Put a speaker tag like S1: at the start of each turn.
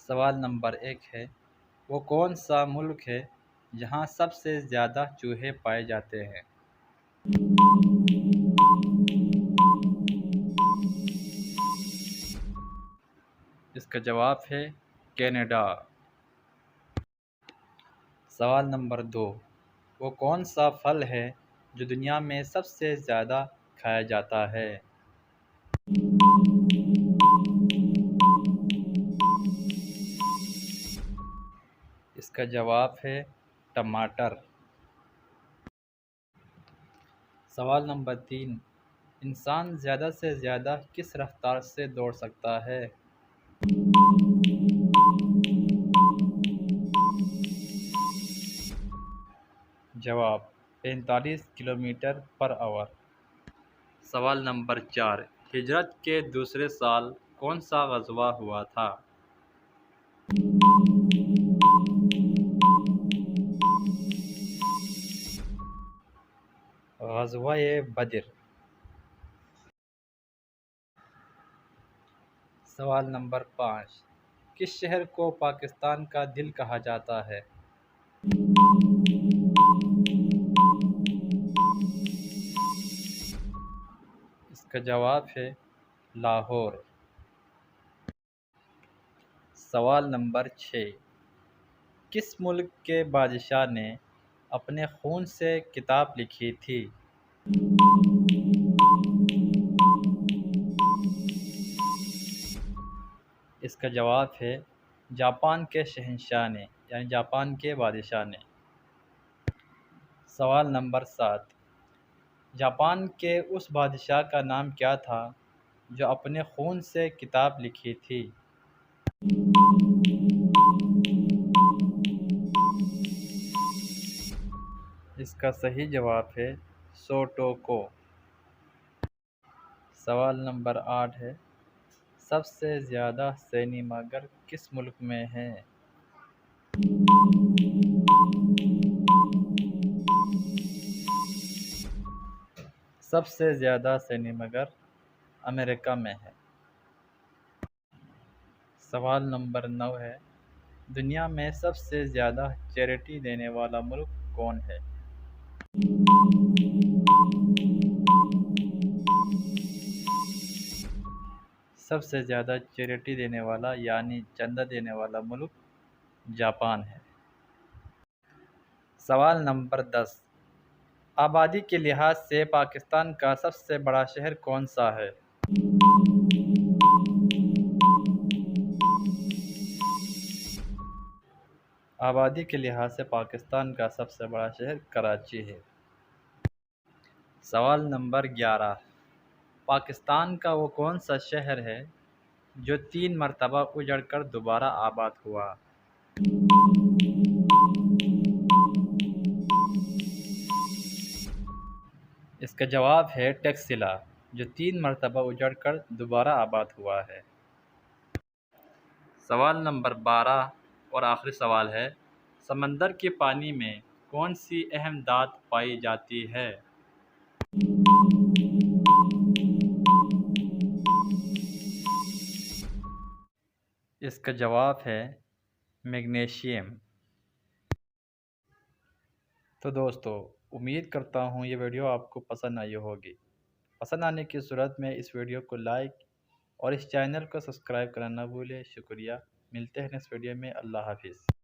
S1: سوال نمبر 1 ہے، وہ کون سا ملک ہے جہاں سب سے زیادہ چوہے پائے جاتے ہیں؟ اس کا جواب ہے کینیڈا۔ سوال نمبر 2، وہ کون سا پھل ہے جو دنیا میں سب سے زیادہ کھایا جاتا ہے؟ اس کا جواب ہے ٹماٹر۔ سوال نمبر 3، انسان زیادہ سے زیادہ کس رفتار سے دوڑ سکتا ہے؟ جواب 45 کلومیٹر پر آور۔ سوال نمبر 4، ہجرت کے دوسرے سال کون سا غزوہ ہوا تھا؟ غزوہ بدر۔ سوال نمبر 5، کس شہر کو پاکستان کا دل کہا جاتا ہے؟ اس کا جواب ہے لاہور۔ سوال نمبر 6، کس ملک کے بادشاہ نے اپنے خون سے کتاب لکھی تھی؟ اس کا جواب ہے جاپان کے شہنشاہ نے، یعنی جاپان کے بادشاہ نے۔ سوال نمبر 7، جاپان کے اس بادشاہ کا نام کیا تھا جو اپنے خون سے کتاب لکھی تھی؟ اس کا صحیح جواب ہے سوٹوکو۔ سوال نمبر 8 ہے، سب سے زیادہ سینما گھر کس ملک میں ہیں؟ سب سے زیادہ سینما گھر امریکہ میں ہے۔ سوال نمبر 9 ہے، دنیا میں سب سے زیادہ چیریٹی دینے والا ملک کون ہے؟ سب سے زیادہ چیریٹی دینے والا یعنی چندہ دینے والا ملک جاپان ہے۔ سوال نمبر 10، آبادی کے لحاظ سے پاکستان کا سب سے بڑا شہر کون سا ہے؟ آبادی کے لحاظ سے پاکستان کا سب سے بڑا شہر کراچی ہے۔ سوال نمبر 11، پاکستان کا وہ کون سا شہر ہے جو 3 مرتبہ اجڑ کر دوبارہ آباد ہوا؟ اس کا جواب ہے ٹیکسلا، جو 3 مرتبہ اجڑ کر دوبارہ آباد ہوا ہے۔ سوال نمبر 12 اور آخری سوال ہے، سمندر کے پانی میں کون سی اہم دھات پائی جاتی ہے؟ اس کا جواب ہے میگنیشیم۔ تو دوستو، امید کرتا ہوں یہ ویڈیو آپ کو پسند آئی ہوگی۔ پسند آنے کی صورت میں اس ویڈیو کو لائک اور اس چینل کو سبسکرائب کرنا نہ بھولیں۔ شکریہ، ملتے ہیں نیکسٹ ویڈیو میں۔ اللہ حافظ۔